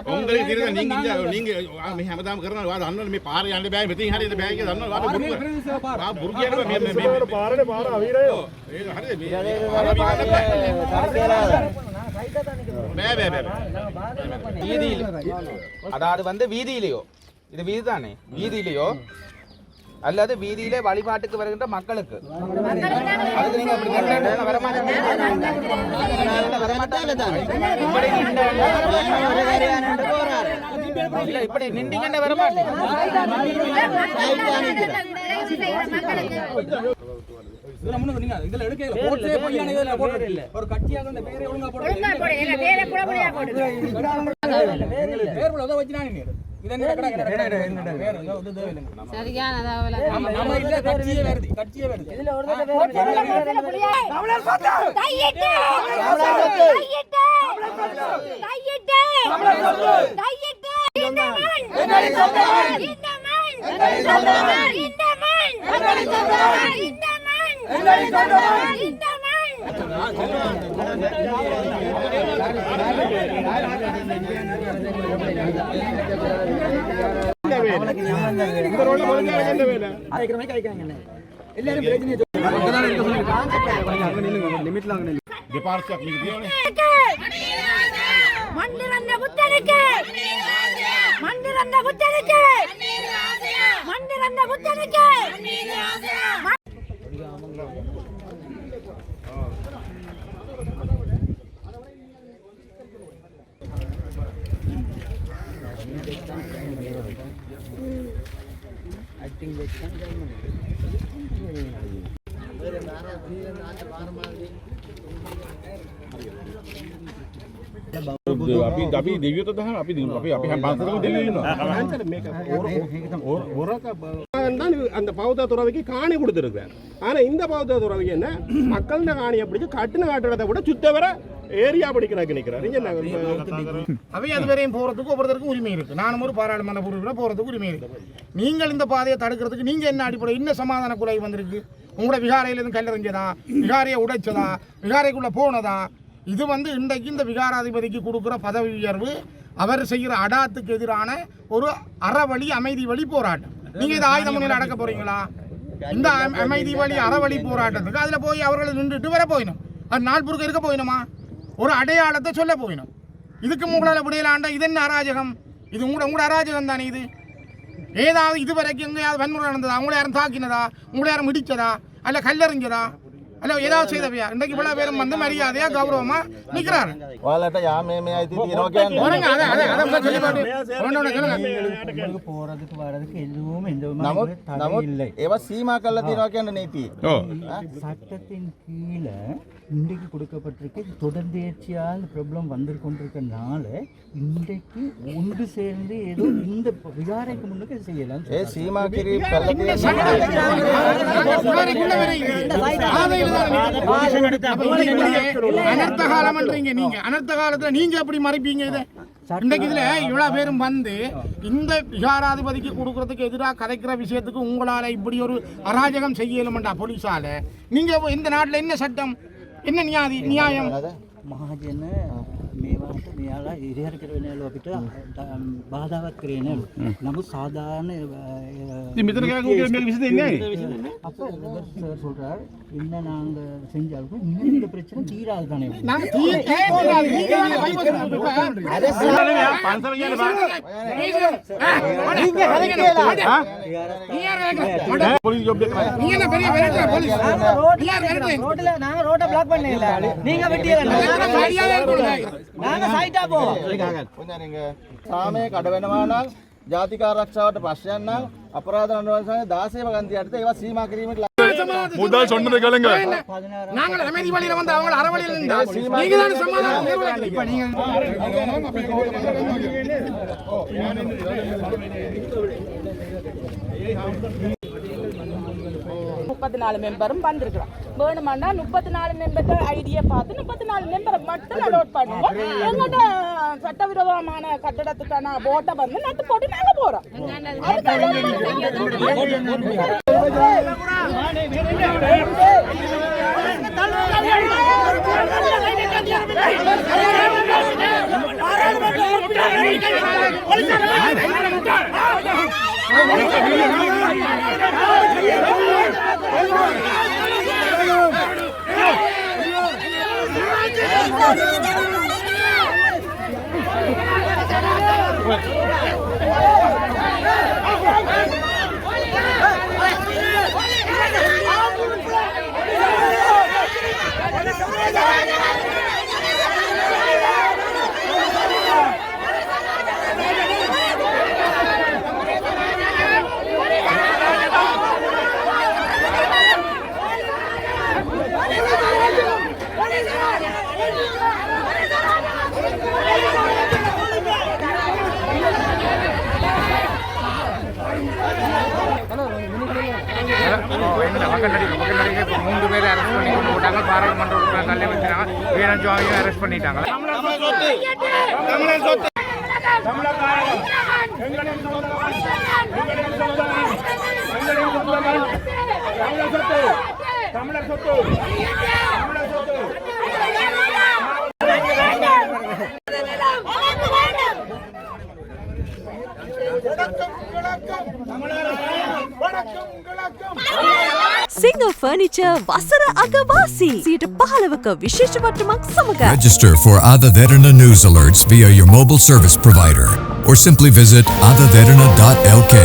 உங்களுக்கு தெரியுதா நீங்க හැමදාම කරනවා වාද අන්නල මේ පාර යන්න බෑ මෙතින් හරියට බෑ කියලා දන්නවා වාද බුරුකියට මේ පාරේ පාර අවිරය ඒක හරියට வீதியில் அதாவது வந்து வீதியிலையோ இது வீதி தானே வீதியிலையோ அல்லது வீதியிலே வழிபாட்டுக்கு வருகின்ற மக்களுக்கு அதுக்கு நீங்க அப்படி இப்படி நின்றீங்கன்னு வரமாட்டீங்க இதுல எடுக்கல போட்டே பொய்யான இதுல போடுறது இல்ல ஒரு கட்சியாக அந்த பேரே ஒழுங்கா போடுறது இல்ல பேரே புடபடியா போடுறது பேர் உள்ள அத வச்சினானே நீ இத என்ன கடை பேர் இது தேவையில்லை சரியான அதாவல நம்ம இல்ல கட்சியே வருது இதுல ஒரு தமிழர் சொத்து கையிட்டு தமிழர் சொத்து கையிட்டு இந்த மண் எங்களை சொந்த மண் இந்த மண் எங்களை சொந்த மண் இந்த மண் எங்களை சொந்த மண் இந்த மண் எங்களை சொந்த மண் இந்த අපි දෙවියොත් දහන අපි හැම පාසලකම දෙවියෝ ඉන්නවා அந்த பௌத்த துறவிக்கு காணி கொடுத்துருக்காரு. ஆனா இந்த பௌத்த துறவிக்கு என்ன மக்கள் காணியை பிடிச்சு கட்டின காட்டுறதை விட சுத்தவர ஏரியா பிடிக்கிறாங்க நிற்கிறாரு. அவை அது வரையும் போறதுக்கு ஒவ்வொருத்தருக்கும் உரிமை இருக்கு. நானும் ஒரு பாராளுமன்ற பொறுப்பில் போறதுக்கு உரிமை இருக்கு. நீங்கள் இந்த பாதையை தடுக்கிறதுக்கு நீங்க என்ன அடிப்படை இன்னும் சமாதான குறை வந்திருக்கு? உங்களோட விகாரையில இருந்து கல்லறிஞ்சதா, விகாரையை உடைச்சதா, விகாரைக்குள்ள போனதா? இது இன்றைக்கு இந்த விகாராதிபதிக்கு கொடுக்குற பதவி உயர்வு அவர் செய்கிற அடாத்துக்கு எதிரான ஒரு அறவழி அமைதி வழி போராட்டம். நீங்க இதை ஆயுத முனையில் அடக்க போறீங்களா? இந்த அமைதி வழி அறவழி போராட்டத்துக்கு அதுல போய் அவர்களை நின்றுட்டு வர போயிடும். அது நாள் பொறுக்க இருக்க போயிடுமா? ஒரு அடையாளத்தை சொல்ல போயிடும். இதுக்கு உங்களால் விடையிலாண்ட இது என்ன அராஜகம்? இது உங்களோட அராஜகம் தானே. இது ஏதாவது இதுவரைக்கும் எங்கேயாவது வன்முறை நடந்ததா? உங்களை யாரும் தாக்கினதா? உங்களை யாரும் இடிச்சதா? அல்ல கல்லறிஞ்சதா? அல்ல ஏதாவது செய்தவையா? இன்றைக்கு இவ்வளவு பேரும் மரியாதையா கௌரவமா நிக்கிறாரு. சட்டத்தின் கீழே இன்றைக்கு கொடுக்கப்பட்டிருக்கு. தொடர்ந்தேர்ச்சியால் ப்ராப்ளம் வந்து கொண்டிருக்கனால இன்றைக்கு ஒன்று சேர்ந்து ஏதோ இந்த விகாரைக்கு முன்னுக்கு செய்யலாம். அனர்த்த காலம்ன்றீங்க நீங்க. அனர்த்த காலத்துல நீங்க எப்படி மறைப்பீங்க இதை? இன்றைக்கு இதுல இவ்வளவு பேரும் இந்த விகாராதிபதிக்கு கொடுக்கறதுக்கு எதிராக கதைக்கிற விஷயத்துக்கு உங்களால இப்படி ஒரு அராஜகம் செய்யலும்டா போலீஸால. நீங்க இந்த நாட்டுல என்ன சட்டம், என்ன நியாயம்? මහජන මේවාට මෙයාලා ඉරිහර කරන අපිට බාධාවක් කරේ නෑ. නමුත් சாதாரண මෙතන කෑගුවේ මේක විසඳෙන්නේ නැහැ. அப்ப சார் சொல்றார் என்ன நாங்க செஞ்சாலும் இந்த பிரச்சனை தீராது தானே. நாங்க தீராது. நீங்க பன்சல் කියන්නේ நீங்க கதைக்கல. போலீஸ் ஜாப் දෙකයි. நீங்க என்ன பெரிய வேலையா போலீஸ்? ரோட்ல நாங்க ரோட்ட பிளாக் பண்ணல இல்ல. நீங்க வெட்டியல. நாங்க சைட்டா போவோம். கொஞ்சம் நீங்க சாமே கட වෙනවා නම් ජාතික ආරක්ෂාවට ප්‍රශ්නයක් නම් අපරාධ අනුවංශයේ 16 ගන්තියට ඒවා සීමා කිරීමට முதல் சொன்னதை கேளுங்க. நாங்கள் அமைதி வழியில வந்து அவங்க அறவழியில இருந்தா நீங்க தானே சமாதானம் நிர்வகிக்கணும். இப்ப நீங்க 34 மெம்பரும் வந்திருக்கிறோம். வேணுமாண்டா 34 மெம்பர் ஐடியை பார்த்து 34 மெம்பரை மட்டும் அலோட் பண்ணுவோம். எங்கள்கிட்ட சட்டவிரோதமான கட்டடத்துக்கான போட்டை வந்து நட்டு போட்டு நாங்க போறோம். மூன்று பேரை அரெஸ்ட் பண்ணி கொண்டு போட்டாங்க. பாராளுமன்ற உறுப்பினர் தள்ளி வச்சிருக்காங்க. வீரன் சுவாமியும் அரெஸ்ட் பண்ணிட்டாங்க. Singer Furniture වසර අගවාසී 15% විශේෂ වටුමක් සමග. Register for Ada Derana news alerts via your mobile service provider or simply visit adaderana.lk.